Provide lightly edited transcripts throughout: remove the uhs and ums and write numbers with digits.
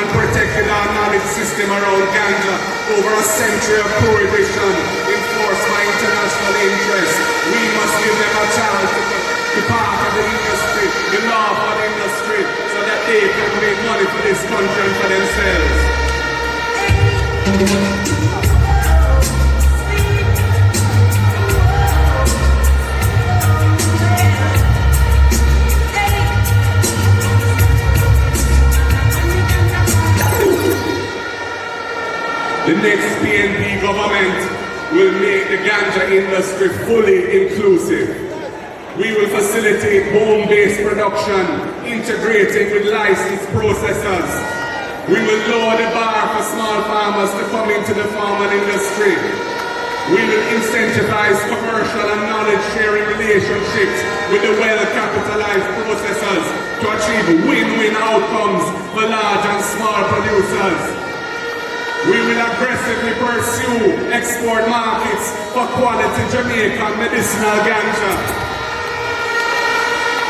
and protected our knowledge system around ganja over a century of prohibition enforced by international interests. We must give them a chance to be part of the industry, the law for the industry, so that they can make money for this country and for themselves. The next PNP government will make the ganja industry fully inclusive. We will facilitate home-based production, integrating with licensed processors. We will lower the bar for small farmers to come into the farming industry. We will incentivize commercial and knowledge-sharing relationships with the well-capitalized processors to achieve win-win outcomes for large and small producers. We will aggressively pursue export markets for quality Jamaican medicinal ganja.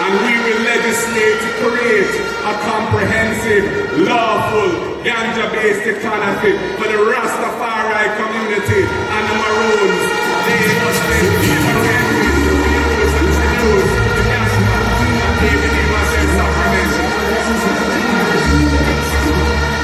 And we will legislate to create a comprehensive, lawful, ganja-based economy for the Rastafari community and the Maroons. They must be